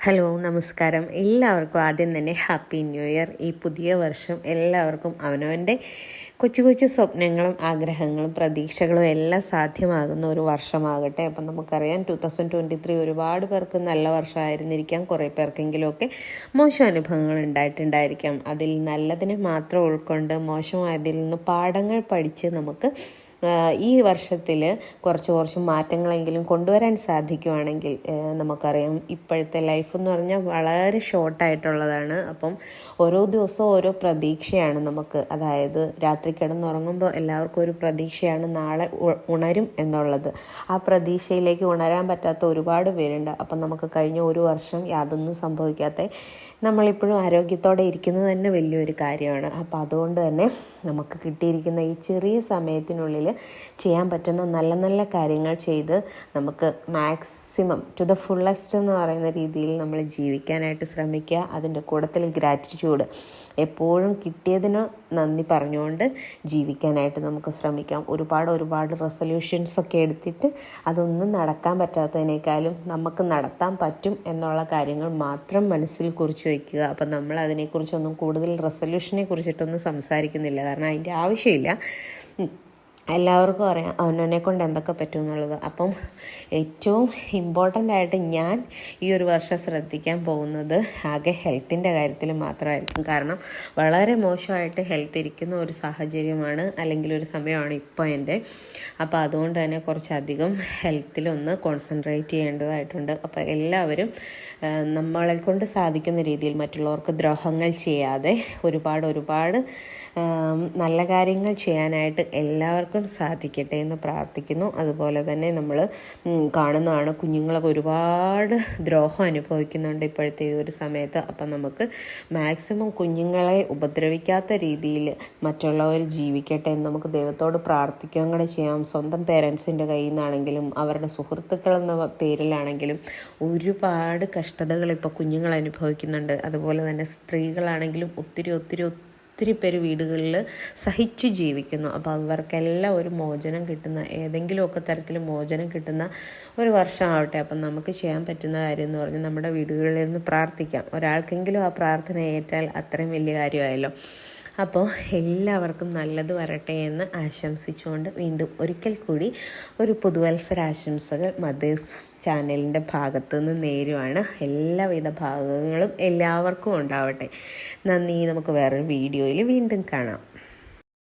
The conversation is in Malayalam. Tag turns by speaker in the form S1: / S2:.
S1: ഹലോ നമസ്കാരം. എല്ലാവർക്കും ആദ്യം തന്നെ ഹാപ്പി ന്യൂ ഇയർ. ഈ പുതിയ വർഷം എല്ലാവർക്കും അവനവൻ്റെ കൊച്ചു കൊച്ചു സ്വപ്നങ്ങളും ആഗ്രഹങ്ങളും പ്രതീക്ഷകളും എല്ലാം സാധ്യമാകുന്ന ഒരു വർഷമാകട്ടെ. അപ്പം നമുക്കറിയാം 2023 ഒരുപാട് പേർക്ക് നല്ല വർഷമായിരുന്നിരിക്കാം, കുറേ പേർക്കെങ്കിലുമൊക്കെ മോശം അനുഭവങ്ങൾ ഉണ്ടായിട്ടുണ്ടായിരിക്കാം. അതിൽ നല്ലതിനെ മാത്രം ഉൾക്കൊണ്ട് മോശമായതിൽ നിന്ന് പാഠങ്ങൾ പഠിച്ച് നമുക്ക് ഈ വർഷത്തിൽ കുറച്ച് മാറ്റങ്ങളെങ്കിലും കൊണ്ടുവരാൻ സാധിക്കുവാണെങ്കിൽ നമുക്കറിയാം ഇപ്പോഴത്തെ ലൈഫ് എന്ന് പറഞ്ഞാൽ വളരെ ഷോർട്ടായിട്ടുള്ളതാണ്. അപ്പം ഓരോ ദിവസവും ഓരോ പ്രതീക്ഷയാണ് നമുക്ക്. അതായത് രാത്രി കിടന്നുറങ്ങുമ്പോൾ എല്ലാവർക്കും ഒരു പ്രതീക്ഷയാണ് നാളെ ഉണരും എന്നുള്ളത്. ആ പ്രതീക്ഷയിലേക്ക് ഉണരാൻ പറ്റാത്ത ഒരുപാട് പേരുണ്ട്. അപ്പം നമുക്ക് കഴിഞ്ഞ ഒരു വർഷം യാതൊന്നും സംഭവിക്കാത്ത നമ്മളിപ്പോഴും ആരോഗ്യത്തോടെ ഇരിക്കുന്നത് തന്നെ വലിയൊരു കാര്യമാണ്. അപ്പോൾ അതുകൊണ്ട് തന്നെ നമുക്ക് കിട്ടിയിരിക്കുന്ന ഈ ചെറിയ സമയത്തിനുള്ളിൽ ചെയ്യാൻ പറ്റുന്ന നല്ല നല്ല കാര്യങ്ങൾ ചെയ്ത് നമുക്ക് മാക്സിമം ടു ദ ഫുള്ളസ്റ്റ് എന്ന് പറയുന്ന രീതിയിൽ നമ്മൾ ജീവിക്കാനായിട്ട് ശ്രമിക്കുക. അതിൻ്റെ കൂട്ടത്തിൽ ഗ്രാറ്റിറ്റ്യൂഡ് എപ്പോഴും കിട്ടിയതിന് നന്ദി പറഞ്ഞുകൊണ്ട് ജീവിക്കാനായിട്ട് നമുക്ക് ശ്രമിക്കാം. ഒരുപാട് റെസൊല്യൂഷൻസൊക്കെ എടുത്തിട്ട് അതൊന്നും നടക്കാൻ പറ്റാത്തതിനേക്കാളും നമുക്ക് നടത്താൻ പറ്റും എന്നുള്ള കാര്യങ്ങൾ മാത്രം മനസ്സിൽ കുറിച്ച് വയ്ക്കുക. അപ്പം നമ്മൾ അതിനെക്കുറിച്ചൊന്നും കൂടുതൽ റെസൊല്യൂഷനെ കുറിച്ചിട്ടൊന്നും സംസാരിക്കുന്നില്ല, കാരണം അതിൻ്റെ ആവശ്യമില്ല. എല്ലാവർക്കും അറിയാം അവനവനെ കൊണ്ട് എന്തൊക്കെ പറ്റും എന്നുള്ളത്. അപ്പം ഏറ്റവും ഇമ്പോർട്ടൻ്റ് ആയിട്ട് ഞാൻ ഈ ഒരു വർഷം ശ്രദ്ധിക്കാൻ പോകുന്നത് ആകെ ഹെൽത്തിൻ്റെ കാര്യത്തിൽ മാത്രമായിരിക്കും. കാരണം വളരെ മോശമായിട്ട് ഹെൽത്ത് ഇരിക്കുന്ന ഒരു സാഹചര്യമാണ്, അല്ലെങ്കിൽ ഒരു സമയമാണ് ഇപ്പോൾ എൻ്റെ. അപ്പോൾ അതുകൊണ്ട് തന്നെ കുറച്ചധികം ഹെൽത്തിലൊന്ന് കോൺസെൻട്രേറ്റ് ചെയ്യേണ്ടതായിട്ടുണ്ട്. അപ്പോൾ എല്ലാവരും നമ്മളെ കൊണ്ട് സാധിക്കുന്ന രീതിയിൽ മറ്റുള്ളവർക്ക് ദ്രോഹങ്ങൾ ചെയ്യാതെ ഒരുപാട് നല്ല കാര്യങ്ങൾ ചെയ്യാനായിട്ട് എല്ലാവർക്കും സാധിക്കട്ടെ എന്ന് പ്രാർത്ഥിക്കുന്നു. അതുപോലെ തന്നെ നമ്മൾ കാണുന്നതാണ് കുഞ്ഞുങ്ങളൊക്കെ ഒരുപാട് ദ്രോഹം അനുഭവിക്കുന്നുണ്ട് ഇപ്പോഴത്തെ ഈ ഒരു സമയത്ത്. അപ്പം നമുക്ക് മാക്സിമം കുഞ്ഞുങ്ങളെ ഉപദ്രവിക്കാത്ത രീതിയിൽ മറ്റുള്ളവർ ജീവിക്കട്ടെ എന്ന് നമുക്ക് ദൈവത്തോട് പ്രാർത്ഥിക്കുകയും കൂടെ ചെയ്യാം. സ്വന്തം പേരൻസിൻ്റെ കയ്യിൽ നിന്നാണെങ്കിലും അവരുടെ സുഹൃത്തുക്കളെന്ന പേരിലാണെങ്കിലും ഒരുപാട് കഷ്ടതകൾ ഇപ്പോൾ കുഞ്ഞുങ്ങൾ അനുഭവിക്കുന്നുണ്ട്. അതുപോലെ തന്നെ സ്ത്രീകളാണെങ്കിലും ഒത്തിരി പേര് വീടുകളിൽ സഹിച്ച് ജീവിക്കുന്നു. അപ്പോൾ അവർക്കെല്ലാം ഒരു മോചനം കിട്ടുന്ന, ഏതെങ്കിലുമൊക്കെ തരത്തിൽ മോചനം കിട്ടുന്ന ഒരു വർഷമാവട്ടെ. അപ്പം നമുക്ക് ചെയ്യാൻ പറ്റുന്ന കാര്യം എന്ന് പറഞ്ഞാൽ നമ്മുടെ വീടുകളിൽ നിന്ന് പ്രാർത്ഥിക്കാം. ഒരാൾക്കെങ്കിലും ആ പ്രാർത്ഥന ഏറ്റാൽ അത്രയും വലിയ കാര്യമായല്ലോ. അപ്പോൾ എല്ലാവർക്കും നല്ലത് വരട്ടെ എന്ന് ആശംസിച്ചുകൊണ്ട് വീണ്ടും ഒരിക്കൽ കൂടി ഒരു പുതുവത്സരാശംസകൾ മദേഴ്സ് ചാനലിൻ്റെ ഭാഗത്തു നിന്ന് നേരുവാണ്. എല്ലാവിധ ഭാഗങ്ങളും എല്ലാവർക്കും ഉണ്ടാവട്ടെ. നന്ദി. നമുക്ക് വേറൊരു വീഡിയോയിൽ വീണ്ടും കാണാം.